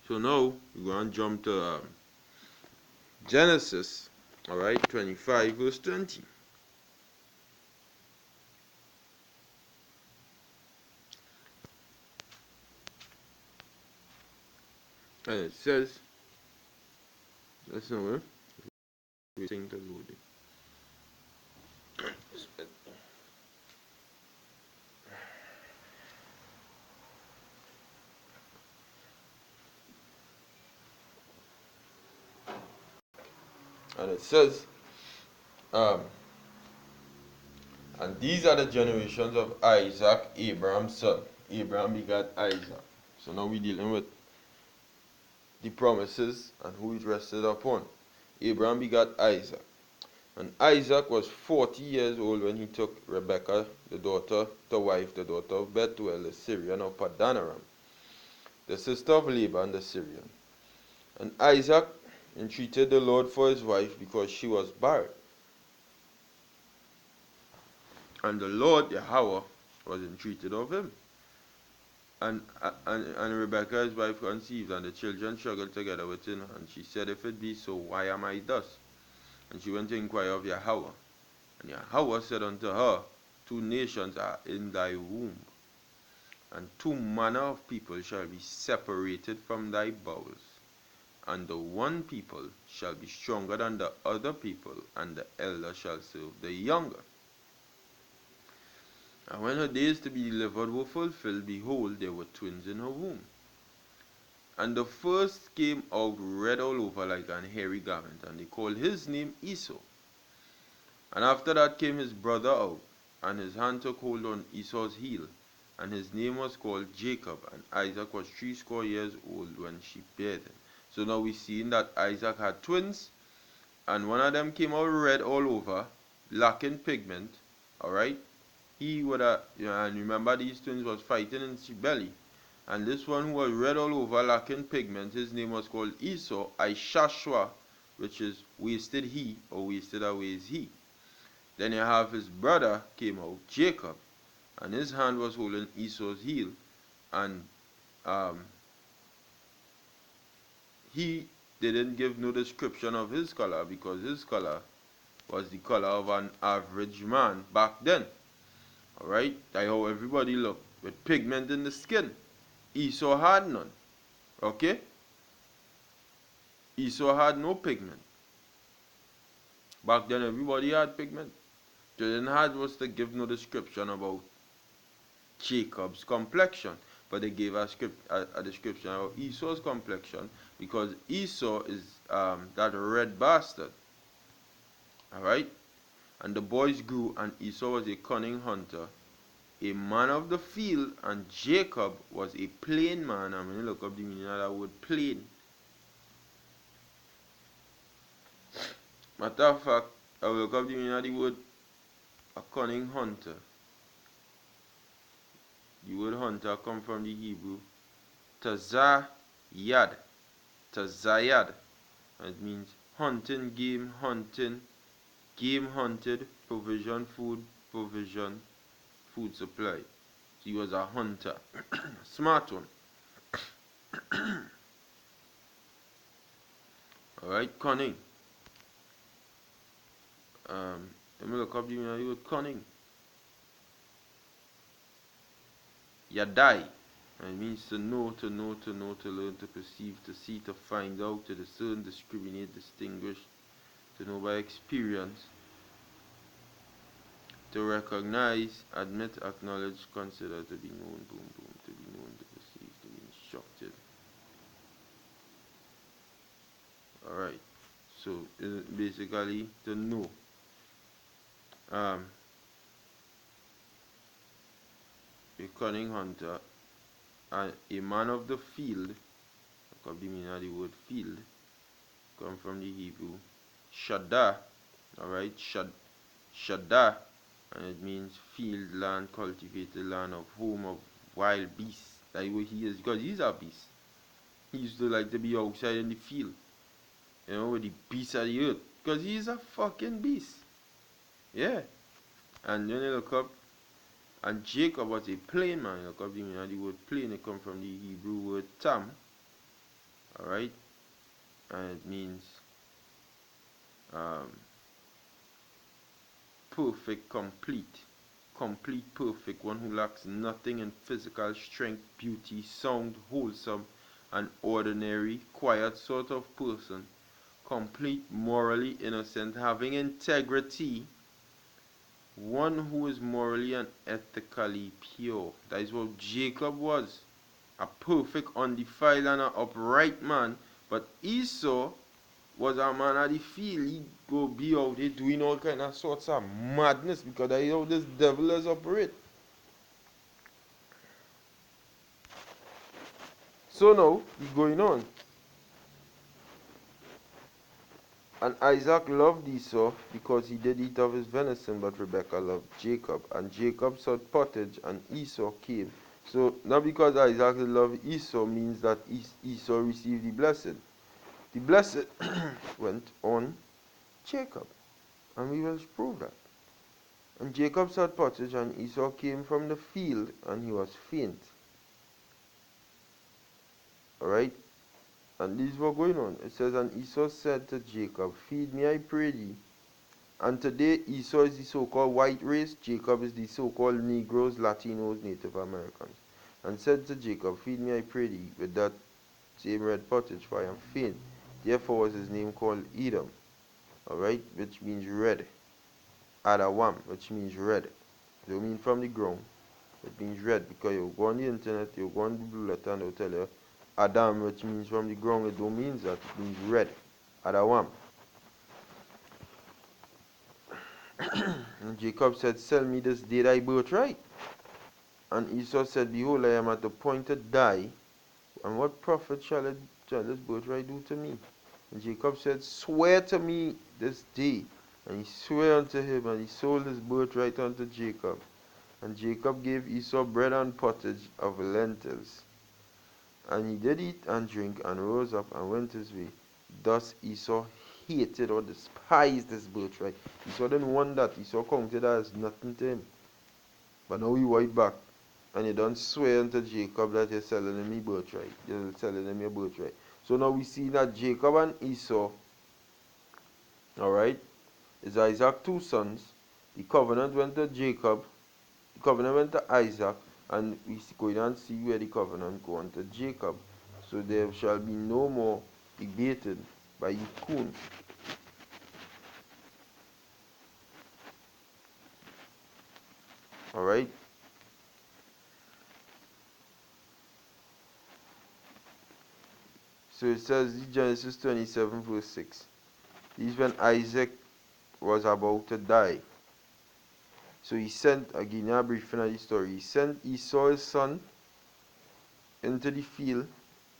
So now we're going to jump to Genesis, all right, 25 verse 20. And it says, listen, we sing to load it. And it says, and these are the generations of Isaac, Abraham's son. Abraham begat Isaac. So now we're dealing with the promises and who it rested upon. Abraham begat Isaac. And Isaac was 40 years old when he took Rebekah, the daughter of Bethuel, the Syrian of Padanaram, the sister of Laban the Syrian. And Isaac entreated the Lord for his wife because she was barren. And the Lord, Yahweh, was entreated of him. And Rebekah, his wife, conceived, and the children struggled together within her. And she said, If it be so, why am I thus? And she went to inquire of Yahweh. And Yahweh said unto her, 2 nations are in thy womb, and 2 manner of people shall be separated from thy bowels. And the one people shall be stronger than the other people, and the elder shall serve the younger. And when her days to be delivered were fulfilled, behold, there were twins in her womb. And the first came out red all over like an hairy garment, and they called his name Esau. And after that came his brother out, and his hand took hold on Esau's heel, and his name was called Jacob. And Isaac was 80 years old when she bare him. So now we see that Isaac had twins, and one of them came out red all over, lacking pigment. Alright? He would have, and remember these twins was fighting in his belly. And this one who was red all over, lacking pigment, his name was called Esau, Ishashua, which is wasted he, or wasted away is he. Then you have his brother came out, Jacob, and his hand was holding Esau's heel, and he didn't give no description of his color, because his color was the color of an average man back then. Alright, that's how everybody looked, with pigment in the skin. Esau had none. Okay? Esau had no pigment. Back then everybody had pigment. So they didn't have was to give no description about Jacob's complexion, but they gave a description of Esau's complexion, because Esau is that red bastard. Alright? And the boys grew, and Esau was a cunning hunter, a man of the field, and Jacob was a plain man. I'm going to look up the meaning of that word plain. Matter of fact, I will look up the meaning of the word a cunning hunter. The word hunter comes from the Hebrew tazayad. Tazayad. It means hunting, game hunting, game hunted, provision, food supply. So he was a hunter. Smart one. Alright, cunning. Let me look up the meaning of the word cunning. Yadai. It means to know, to learn, to perceive, to see, to find out, to discern, discriminate, distinguish, to know by experience, to recognize, admit, acknowledge, consider, to be known, to be known, to perceive, to be instructed. Alright, so basically to know. A cunning hunter, a man of the field. Look up the meaning of the word field. Come from the Hebrew Shadah. Alright, Shadah, and it means field, land, cultivated land, of home of wild beasts. That's what he is, because he's a beast. He used to like to be outside in the field, with the beasts of the earth, because he's a fucking beast. Yeah. And then you look up, and Jacob was a plain man. Look up the meaning of the word plain. It comes from the Hebrew word tam. Alright? And it means um, perfect, complete. Complete, perfect. One who lacks nothing in physical strength, beauty, sound, wholesome, an ordinary, quiet sort of person. Complete, morally innocent, having integrity. One who is morally and ethically pure. That is what Jacob was. A perfect, undefiled, and an upright man. But Esau was a man of the field. He go be out there doing all kind of sorts of madness because that is how this devil is operate. So now, he going on. And Isaac loved Esau because he did eat of his venison, but Rebekah loved Jacob. And Jacob sought pottage, and Esau came. So, not because Isaac loved Esau means that Esau received the blessing. The blessing went on Jacob, and we will prove that. And Jacob sought pottage, and Esau came from the field, and he was faint. Alright? And this is what going on. It says, and Esau said to Jacob, feed me, I pray thee. And today Esau is the so-called white race, Jacob is the so-called Negroes, Latinos, Native Americans. And said to Jacob, feed me, I pray thee, with that same red pottage, for I am faint. Therefore was his name called Edom, alright, which means red. Adawam, which means red. It don't mean from the ground. It means red, because you go on the internet, you go on the blue letter, and they'll tell you Adam, which means from the ground. It don't mean that. It means red. Adawam. And Jacob said, sell me this day thy birthright. And Esau said, behold, I am at the point to die, and what profit shall this birthright do to me? And Jacob said, swear to me this day. And he swore unto him, and he sold his birthright unto Jacob. And Jacob gave Esau bread and pottage of lentils. And he did eat and drink, and rose up and went his way. Thus Esau hated or despised his birthright. Esau didn't want that. Esau counted that as nothing to him. But now he white back. And he don't swear unto Jacob that you're selling him his birthright. You're selling him your birthright. So now we see that Jacob and Esau, alright, is Isaac's two sons. The covenant went to Jacob, the covenant went to Isaac, and we go down and see where the covenant go on to Jacob. So there shall be no more debated by the coon. Alright? So it says Genesis 27 verse 6. This is when Isaac was about to die. So he sent, again, a briefing of the story. He sent Esau his son into the field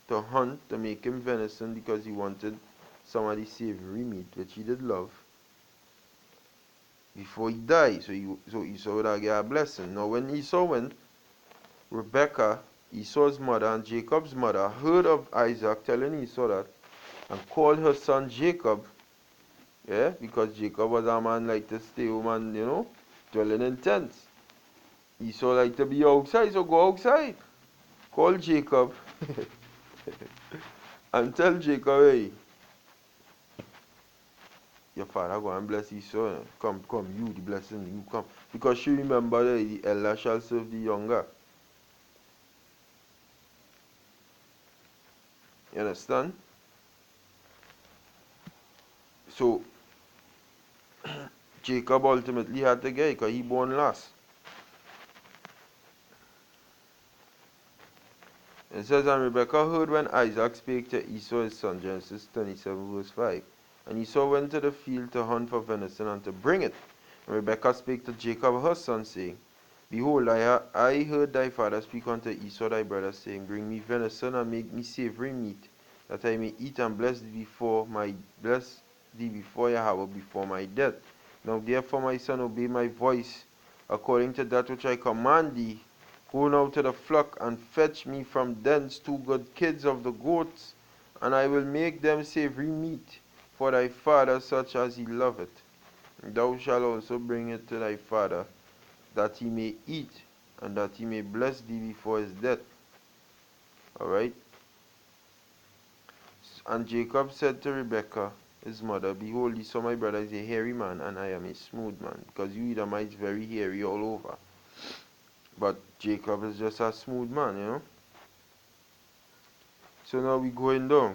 to hunt, to make him venison because he wanted some of the savory meat, which he did love, before he died. So Esau would get a blessing. Now when Esau went, Rebekah, Esau's mother and Jacob's mother, heard of Isaac telling Esau that and called her son Jacob, yeah, because Jacob was a man like to stay home and, dwelling in tents. Esau like to be outside, so go outside. Call Jacob and tell Jacob, hey, your father go and bless his son. Come, you the blessing, you come. Because she remember that the elder shall serve the younger. You understand? So Jacob ultimately had to get it because he born last. It says, and Rebekah heard when Isaac spake to Esau his son, Genesis 27 verse 5. And Esau went to the field to hunt for venison and to bring it. And Rebekah spake to Jacob her son, saying, behold, I heard thy father speak unto Esau thy brother, saying, bring me venison and make me savory meat, that I may eat and bless thee before Yahweh before my death. Now therefore, my son, obey my voice, according to that which I command thee. Go now to the flock, and fetch me from thence 2 good kids of the goats, and I will make them savory meat for thy father, such as he loveth. Thou shalt also bring it to thy father, that he may eat, and that he may bless thee before his death. Alright? And Jacob said to Rebekah, his mother, behold, Esau my brother is a hairy man, and I am a smooth man, because you Edomites very hairy all over. But Jacob is just a smooth man, you know. So now we going down.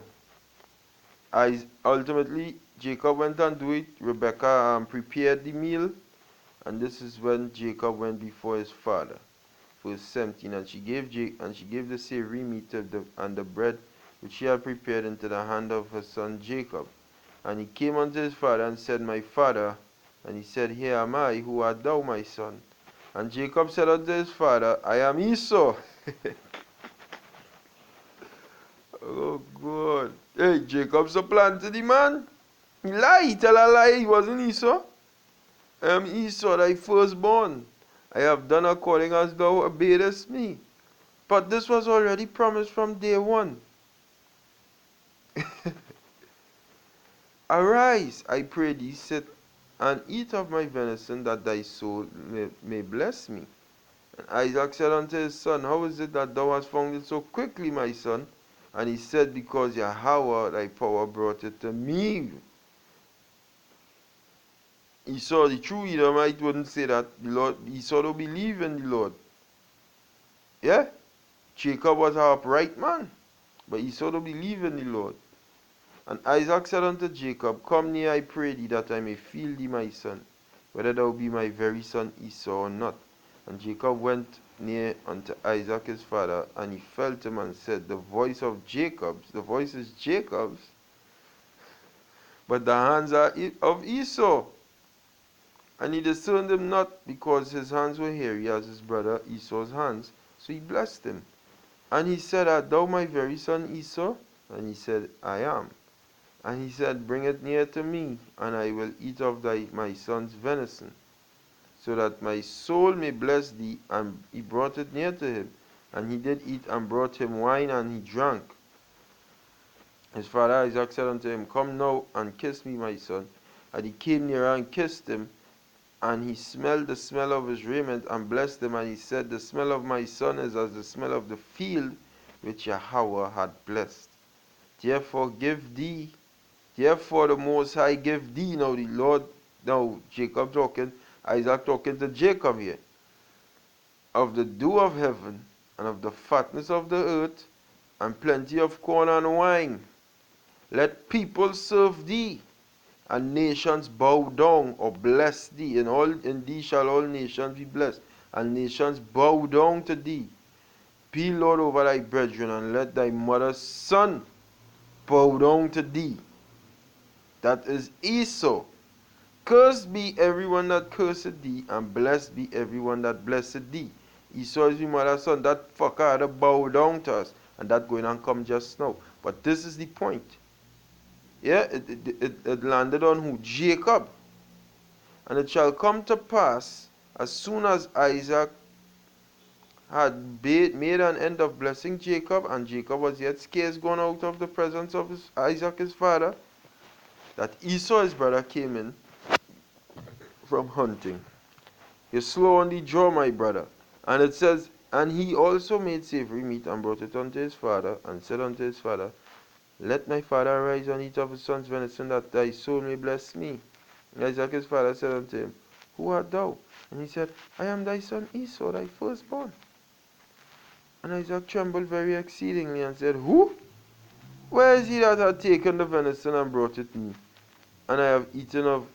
Ultimately, Jacob went and do it. Rebekah prepared the meal, and this is when Jacob went before his father. Verse 17, and she gave the savory meat and the bread which she had prepared into the hand of her son Jacob. And he came unto his father and said, my father. And he said, here am I, who art thou, my son? And Jacob said unto his father, I am Esau. Oh God. Hey, Jacob supplanted the man. He lied, he tell a lie, he wasn't Esau. I am Esau, thy firstborn. I have done according as thou obeyedest me. But this was already promised from day one. Arise, I pray thee, sit and eat of my venison, that thy soul may bless me. And Isaac said unto his son, how is it that thou hast found it so quickly, my son? And he said, because Yahweh thy power brought it to me. Esau, the true Edomite, wouldn't say that. The Lord, Esau don't believe in the Lord. Yeah? Jacob was an upright man, but Esau don't believe in the Lord. And Isaac said unto Jacob, come near, I pray thee, that I may feel thee, my son, whether thou be my very son Esau or not. And Jacob went near unto Isaac his father, and he felt him and said, the voice is Jacob's, but the hands are of Esau. And he discerned him not, because his hands were hairy as his brother Esau's hands. So he blessed him. And he said, art thou my very son Esau? And he said, I am. And he said, bring it near to me, and I will eat of my son's venison, so that my soul may bless thee. And he brought it near to him. And he did eat, and brought him wine, and he drank. His father Isaac said unto him, come now, and kiss me, my son. And he came nearer and kissed him. And he smelled the smell of his raiment, and blessed him. And he said, the smell of my son is as the smell of the field which Yahweh had blessed. Therefore the Most High give thee. Now the Lord, now Jacob talking, Isaac talking to Jacob here. Of the dew of heaven, and of the fatness of the earth, and plenty of corn and wine. Let people serve thee, and nations bow down or bless thee. In thee shall all nations be blessed, and nations bow down to thee. Be Lord over thy brethren, and let thy mother's son bow down to thee. That is Esau. Cursed be everyone that curseth thee, and blessed be everyone that blesseth thee. Esau is my mother's son. That fucker had to bow down to us, and that going on come just now. But this is the point. Yeah, it landed on who? Jacob. And it shall come to pass, as soon as Isaac had made an end of blessing Jacob, and Jacob was yet scarce gone out of the presence of Isaac his father, that Esau his brother came in from hunting. You're slow on the jaw, my brother. And it says, and he also made savory meat, and brought it unto his father, and said unto his father, let my father arise and eat of his son's venison, that thy soul may bless me. And Isaac his father said unto him, who art thou? And he said, I am thy son Esau, thy firstborn. And Isaac trembled very exceedingly, and said, who? Where is he that hath taken the venison and brought it me? And I have eaten of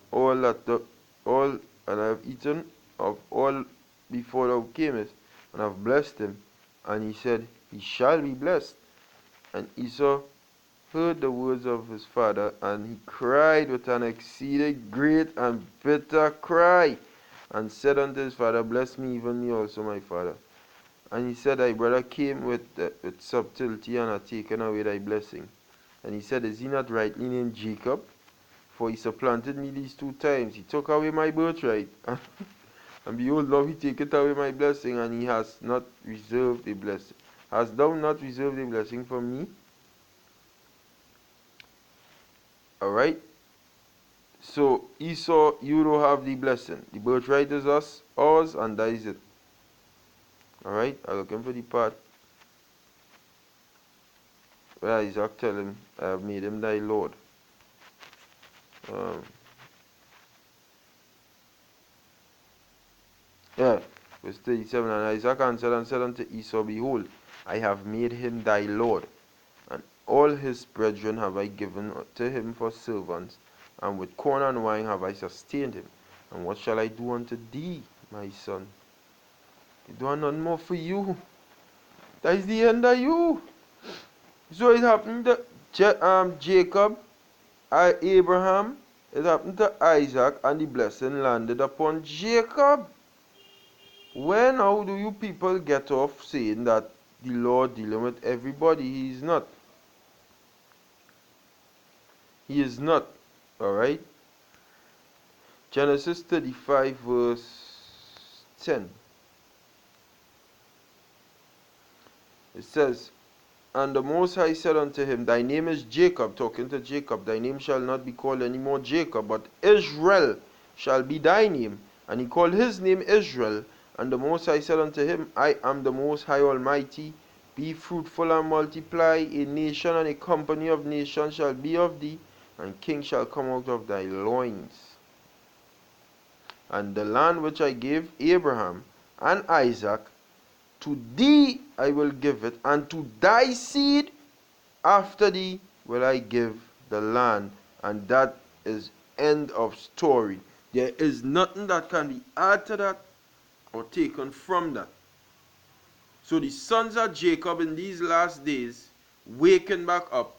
all before thou camest, and have blessed him. And he said, he shall be blessed. And Esau heard the words of his father, and he cried with an exceeding great and bitter cry, and said unto his father, bless me, even me also, my father. And he said, thy brother came with subtlety, and hath taken away thy blessing. And he said, is he not rightly named Jacob? For he supplanted me these 2 times. He took away my birthright. And behold, now he taketh away my blessing, and he has not reserved a blessing. Hast thou not reserved a blessing for me? Alright? So Esau, you don't have the blessing. The birthright is ours, and that is it. Alright? I'm looking for the part. where Isaac tell him, I have made him thy Lord. Um, yeah, verse 37, and Isaac answered and said unto Esau, Behold, I have made him thy Lord, and all his brethren have I given to him for servants, and with corn and wine have I sustained him. And what shall I do unto thee, my son? I do nothing more for you. That is the end of you. So it happened to Jacob, Abraham, it happened to Isaac, and the blessing landed upon Jacob. When how do you people get off saying that the Lord dealing with everybody? He is not. He is not. Alright? Genesis 35 verse 10. It says, And the Most High said unto him, Thy name is Jacob, talking to Jacob. Thy name shall not be called any more Jacob, but Israel shall be thy name. And he called his name Israel. And the Most High said unto him, I am the Most High Almighty. Be fruitful and multiply. A nation and a company of nations shall be of thee, and kings shall come out of thy loins. And the land which I gave Abraham and Isaac, to thee I will give it, and to thy seed after thee will I give the land. And that is end of story. There is nothing that can be added to that or taken from that. So the sons of Jacob in these last days waking back up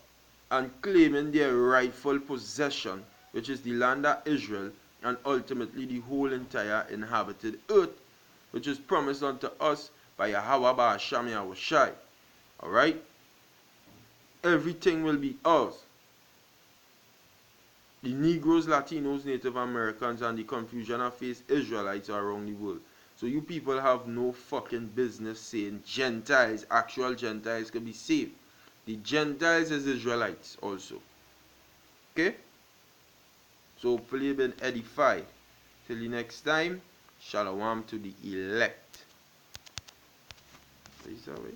and claiming their rightful possession, which is the land of Israel, and ultimately the whole entire inhabited earth, which is promised unto us by Yahweh Ba'asham Yahushai. Alright? Everything will be ours. The Negroes, Latinos, Native Americans, and the confusion of face Israelites around the world. So you people have no fucking business saying Gentiles, actual Gentiles can be saved. The Gentiles is Israelites also. Okay? So hopefully you've been edified. Till the next time, shalom to the elect. Is that way?